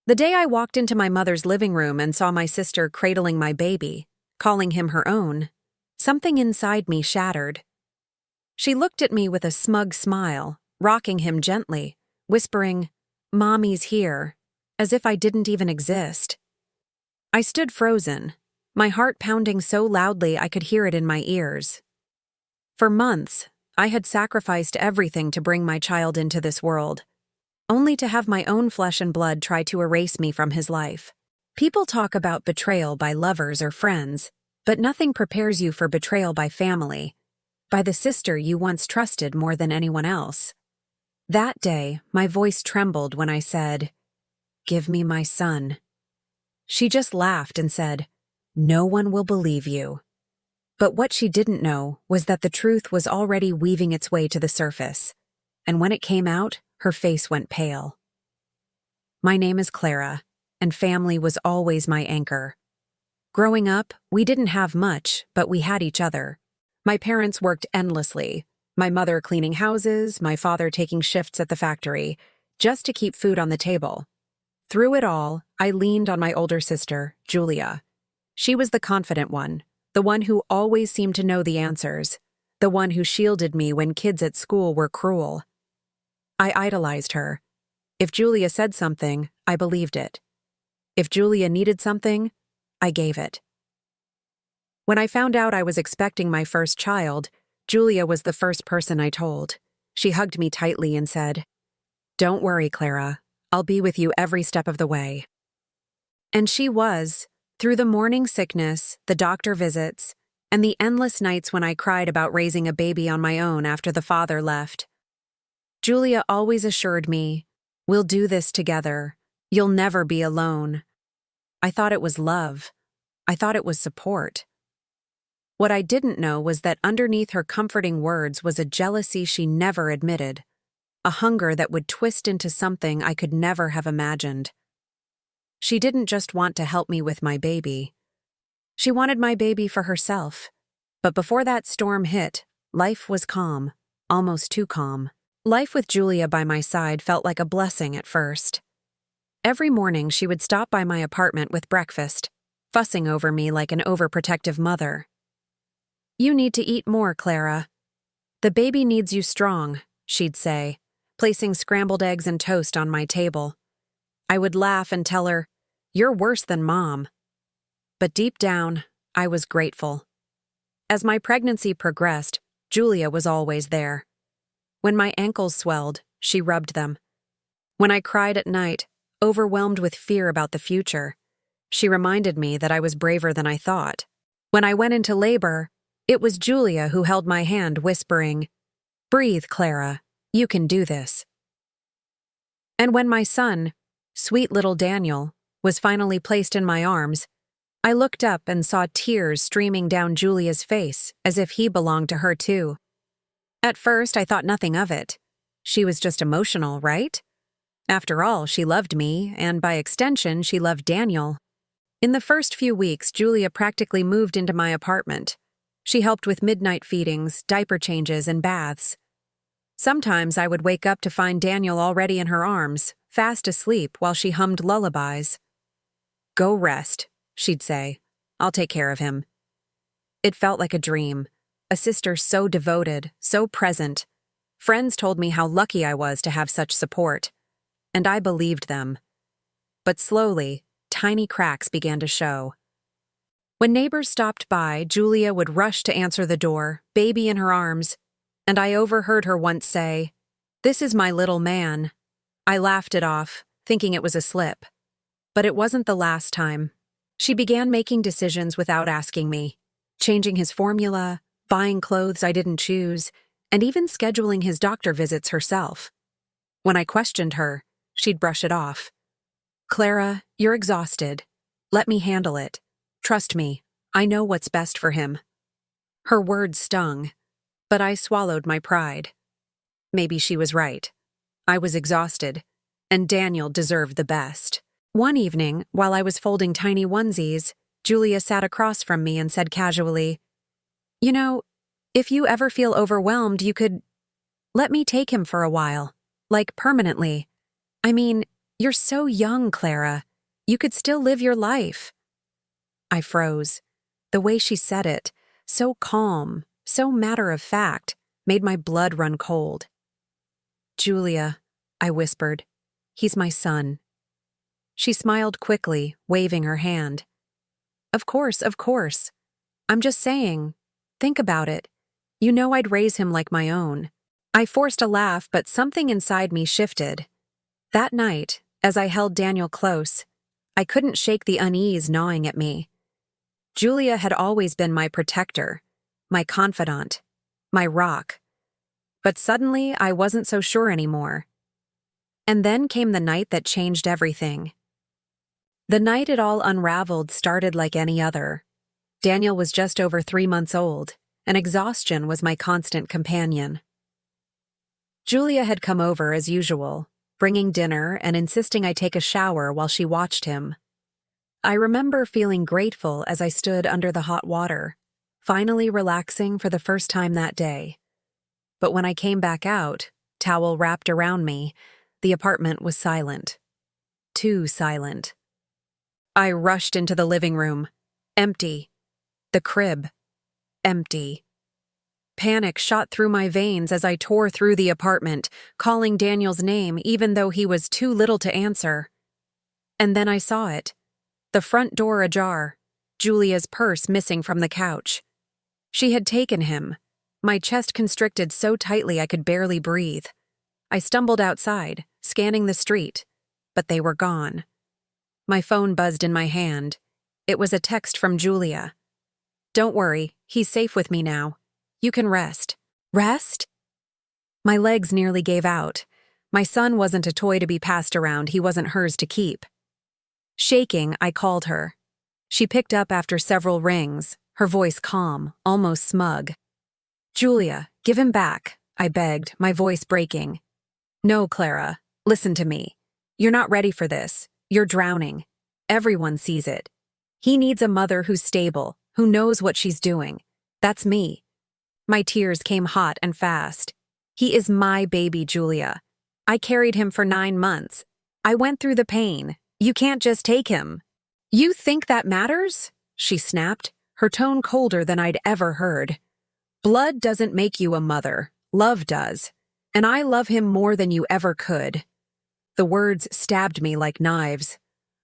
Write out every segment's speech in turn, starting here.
The day I walked into my mother's living room and saw my sister cradling my baby, calling him her own, something inside me shattered. She looked at me with a smug smile, rocking him gently, whispering, "Mommy's here," as if I didn't even exist. I stood frozen, my heart pounding so loudly I could hear it in my ears. For months, I had sacrificed everything to bring my child into this world, only to have my own flesh and blood try to erase me from his life. People talk about betrayal by lovers or friends, but nothing prepares you for betrayal by family, by the sister you once trusted more than anyone else. That day, my voice trembled when I said, "Give me my son." She just laughed and said, "No one will believe you." But what she didn't know was that the truth was already weaving its way to the surface, and when it came out, her face went pale. My name is Clara, and family was always my anchor. Growing up, we didn't have much, but we had each other. My parents worked endlessly, my mother cleaning houses, my father taking shifts at the factory, just to keep food on the table. Through it all, I leaned on my older sister, Julia. She was the confident one, the one who always seemed to know the answers, the one who shielded me when kids at school were cruel. I idolized her. If Julia said something, I believed it. If Julia needed something, I gave it. When I found out I was expecting my first child, Julia was the first person I told. She hugged me tightly and said, "Don't worry, Clara. I'll be with you every step of the way." And she was, through the morning sickness, the doctor visits, and the endless nights when I cried about raising a baby on my own after the father left. Julia always assured me, "We'll do this together. You'll never be alone." I thought it was love. I thought it was support. What I didn't know was that underneath her comforting words was a jealousy she never admitted, a hunger that would twist into something I could never have imagined. She didn't just want to help me with my baby. She wanted my baby for herself. But before that storm hit, life was calm, almost too calm. Life with Julia by my side felt like a blessing at first. Every morning she would stop by my apartment with breakfast, fussing over me like an overprotective mother. "You need to eat more, Clara. The baby needs you strong," she'd say, placing scrambled eggs and toast on my table. I would laugh and tell her, "You're worse than Mom." But deep down, I was grateful. As my pregnancy progressed, Julia was always there. When my ankles swelled, she rubbed them. When I cried at night, overwhelmed with fear about the future, she reminded me that I was braver than I thought. When I went into labor, it was Julia who held my hand, whispering, "Breathe, Clara. You can do this." And when my son, sweet little Daniel, was finally placed in my arms, I looked up and saw tears streaming down Julia's face as if he belonged to her too. At first, I thought nothing of it. She was just emotional, right? After all, she loved me, and by extension, she loved Daniel. In the first few weeks, Julia practically moved into my apartment. She helped with midnight feedings, diaper changes, and baths. Sometimes I would wake up to find Daniel already in her arms, fast asleep while she hummed lullabies. "Go rest," she'd say. "I'll take care of him." It felt like a dream. A sister so devoted, so present. Friends told me how lucky I was to have such support, and I believed them. But slowly, tiny cracks began to show. When neighbors stopped by, Julia would rush to answer the door, baby in her arms, and I overheard her once say, "This is my little man." I laughed it off, thinking it was a slip. But it wasn't the last time. She began making decisions without asking me, changing his formula, buying clothes I didn't choose, and even scheduling his doctor visits herself. When I questioned her, she'd brush it off. "Clara, you're exhausted. Let me handle it. Trust me, I know what's best for him." Her words stung, but I swallowed my pride. Maybe she was right. I was exhausted, and Daniel deserved the best. One evening, while I was folding tiny onesies, Julia sat across from me and said casually, "You know, if you ever feel overwhelmed, you could let me take him for a while, like permanently. I mean, You're so young, Clara. You could still live your life. I froze. The way she said it, so calm, so matter-of-fact, made my blood run cold. Julia, I whispered. He's my son. She smiled quickly, waving her hand. Of course, of course. I'm just saying. Think about it. You know I'd raise him like my own. I forced a laugh, but something inside me shifted. That night, as I held Daniel close, I couldn't shake the unease gnawing at me. Julia had always been my protector, my confidant, my rock. But suddenly, I wasn't so sure anymore. And then came the night that changed everything. The night it all unraveled started like any other. Daniel was just over 3 months old, and exhaustion was my constant companion. Julia had come over as usual, bringing dinner and insisting I take a shower while she watched him. I remember feeling grateful as I stood under the hot water, finally relaxing for the first time that day. But when I came back out, towel wrapped around me, the apartment was silent. Too silent. I rushed into the living room. Empty. The crib. Empty. Panic shot through my veins as I tore through the apartment, calling Daniel's name even though he was too little to answer. And then I saw it. The front door ajar, Julia's purse missing from the couch. She had taken him. My chest constricted so tightly I could barely breathe. I stumbled outside, scanning the street, but they were gone. My phone buzzed in my hand. It was a text from Julia. Don't worry, he's safe with me now. You can rest. Rest? My legs nearly gave out. My son wasn't a toy to be passed around, he wasn't hers to keep. Shaking, I called her. She picked up after several rings, her voice calm, almost smug. Julia, give him back, I begged, my voice breaking. No, Clara, listen to me. You're not ready for this. You're drowning. Everyone sees it. He needs a mother who's stable, who knows what she's doing. That's me. My tears came hot and fast. He is my baby, Julia. I carried him for 9 months. I went through the pain. You can't just take him. You think that matters? She snapped, her tone colder than I'd ever heard. Blood doesn't make you a mother. Love does. And I love him more than you ever could. The words stabbed me like knives.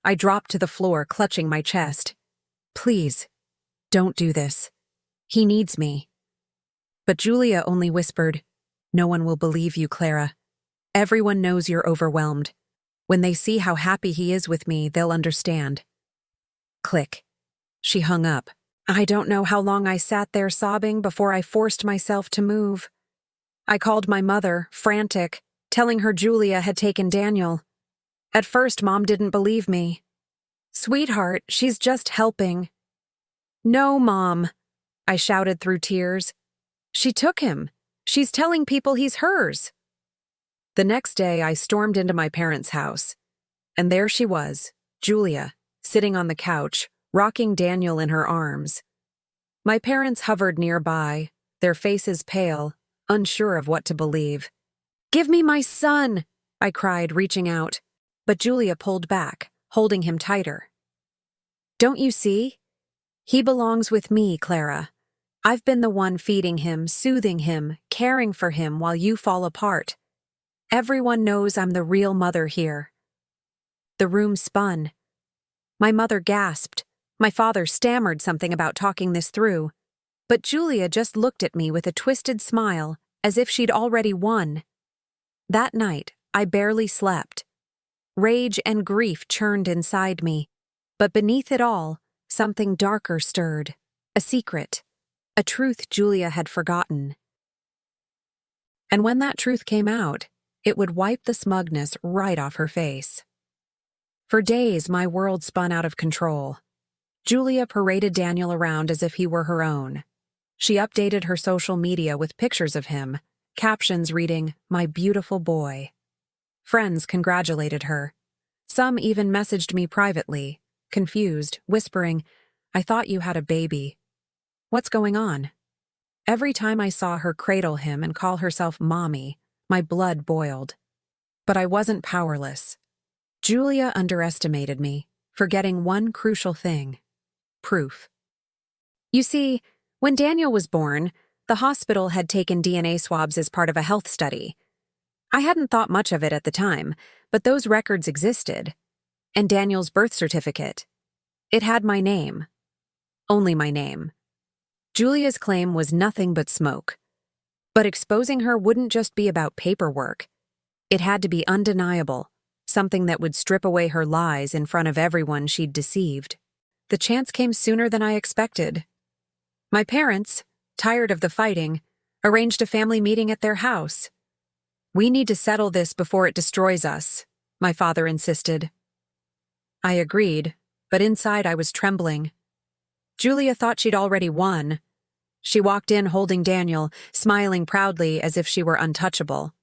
I dropped to the floor, clutching my chest. Please, don't do this. He needs me. But Julia only whispered, No one will believe you, Clara. Everyone knows you're overwhelmed. When they see how happy he is with me, they'll understand. Click. She hung up. I don't know how long I sat there sobbing before I forced myself to move. I called my mother, frantic, telling her Julia had taken Daniel. At first, Mom didn't believe me. Sweetheart, she's just helping. No, Mom, I shouted through tears. She took him. She's telling people he's hers. The next day, I stormed into my parents' house. And there she was, Julia, sitting on the couch, rocking Daniel in her arms. My parents hovered nearby, their faces pale, unsure of what to believe. Give me my son, I cried, reaching out. But Julia pulled back, holding him tighter. Don't you see? He belongs with me, Clara. I've been the one feeding him, soothing him, caring for him while you fall apart. Everyone knows I'm the real mother here. The room spun. My mother gasped. My father stammered something about talking this through. But Julia just looked at me with a twisted smile, as if she'd already won. That night, I barely slept. Rage and grief churned inside me, but beneath it all, something darker stirred. A secret. A truth Julia had forgotten. And when that truth came out, it would wipe the smugness right off her face. For days, my world spun out of control. Julia paraded Daniel around as if he were her own. She updated her social media with pictures of him, captions reading, "My beautiful boy." Friends congratulated her. Some even messaged me privately, confused, whispering, "I thought you had a baby. What's going on?" Every time I saw her cradle him and call herself Mommy, my blood boiled. But I wasn't powerless. Julia underestimated me, forgetting one crucial thing: proof. You see, when Daniel was born, the hospital had taken DNA swabs as part of a health study. I hadn't thought much of it at the time, but those records existed. And Daniel's birth certificate. It had my name. Only my name. Julia's claim was nothing but smoke. But exposing her wouldn't just be about paperwork. It had to be undeniable, something that would strip away her lies in front of everyone she'd deceived. The chance came sooner than I expected. My parents, tired of the fighting, arranged a family meeting at their house. "We need to settle this before it destroys us," my father insisted. I agreed, but inside I was trembling. Julia thought she'd already won. She walked in holding Daniel, smiling proudly as if she were untouchable.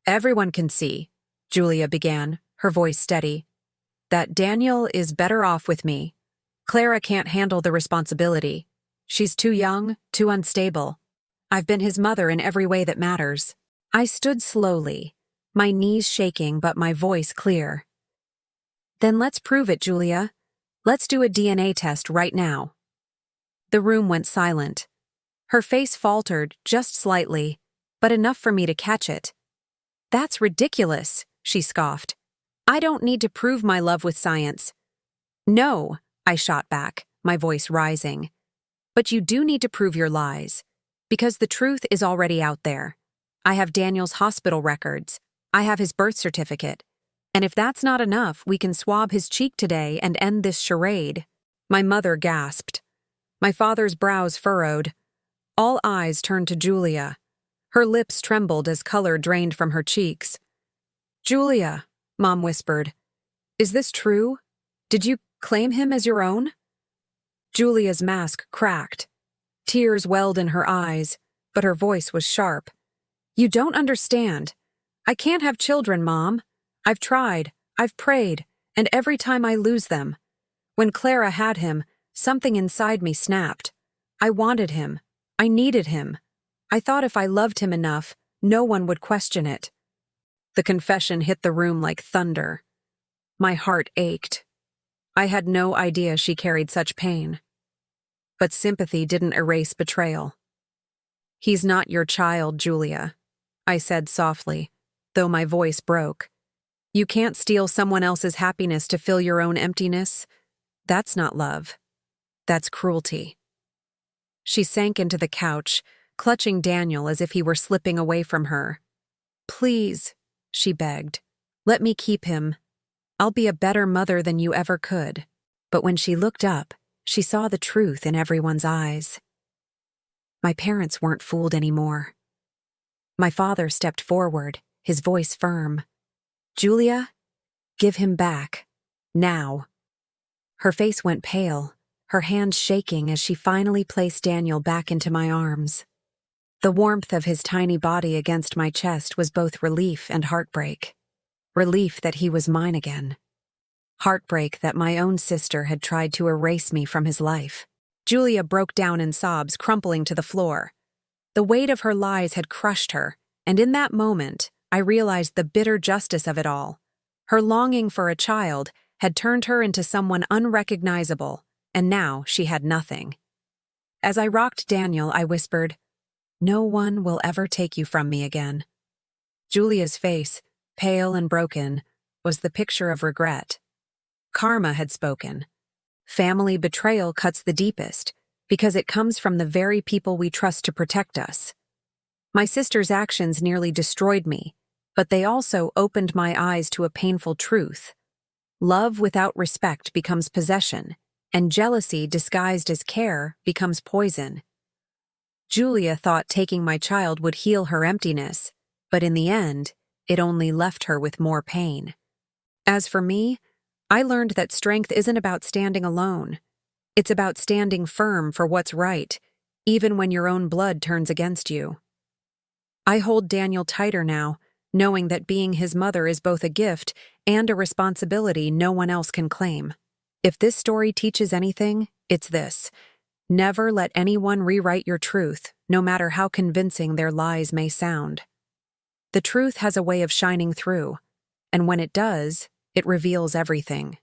"Everyone can see," Julia began, her voice steady, "that Daniel is better off with me. Clara can't handle the responsibility. She's too young, too unstable. I've been his mother in every way that matters." I stood slowly, my knees shaking but my voice clear. "Then let's prove it, Julia. Let's do a DNA test right now." The room went silent. Her face faltered just slightly, but enough for me to catch it. "That's ridiculous," she scoffed. "I don't need to prove my love with science." "No," I shot back, my voice rising. "But you do need to prove your lies, because the truth is already out there. I have Daniel's hospital records. I have his birth certificate. And if that's not enough, we can swab his cheek today and end this charade." My mother gasped. My father's brows furrowed. All eyes turned to Julia. Her lips trembled as color drained from her cheeks. "Julia," Mom whispered, "is this true? Did you claim him as your own?" Julia's mask cracked. Tears welled in her eyes, but her voice was sharp. "You don't understand. I can't have children, Mom. I've tried, I've prayed, and every time I lose them. When Clara had him, something inside me snapped. I wanted him. I needed him. I thought if I loved him enough, no one would question it." The confession hit the room like thunder. My heart ached. I had no idea she carried such pain. But sympathy didn't erase betrayal. "He's not your child, Julia," I said softly, though my voice broke. "You can't steal someone else's happiness to fill your own emptiness. That's not love. That's cruelty." She sank into the couch, clutching Daniel as if he were slipping away from her. "Please," she begged, "let me keep him. I'll be a better mother than you ever could." But when she looked up, she saw the truth in everyone's eyes. My parents weren't fooled anymore. My father stepped forward, his voice firm. "Julia, give him back. Now." Her face went pale, her hands shaking as she finally placed Daniel back into my arms. The warmth of his tiny body against my chest was both relief and heartbreak. Relief that he was mine again. Heartbreak that my own sister had tried to erase me from his life. Julia broke down in sobs, crumpling to the floor. The weight of her lies had crushed her, and in that moment, I realized the bitter justice of it all. Her longing for a child had turned her into someone unrecognizable, and now she had nothing. As I rocked Daniel, I whispered, "No one will ever take you from me again." Julia's face, pale and broken, was the picture of regret. Karma had spoken. Family betrayal cuts the deepest, because it comes from the very people we trust to protect us. My sister's actions nearly destroyed me, but they also opened my eyes to a painful truth. Love without respect becomes possession, and jealousy disguised as care becomes poison. Julia thought taking my child would heal her emptiness, but in the end, it only left her with more pain. As for me, I learned that strength isn't about standing alone. It's about standing firm for what's right, even when your own blood turns against you. I hold Daniel tighter now, knowing that being his mother is both a gift and a responsibility no one else can claim. If this story teaches anything, it's this: never let anyone rewrite your truth, no matter how convincing their lies may sound. The truth has a way of shining through, and when it does, It reveals everything.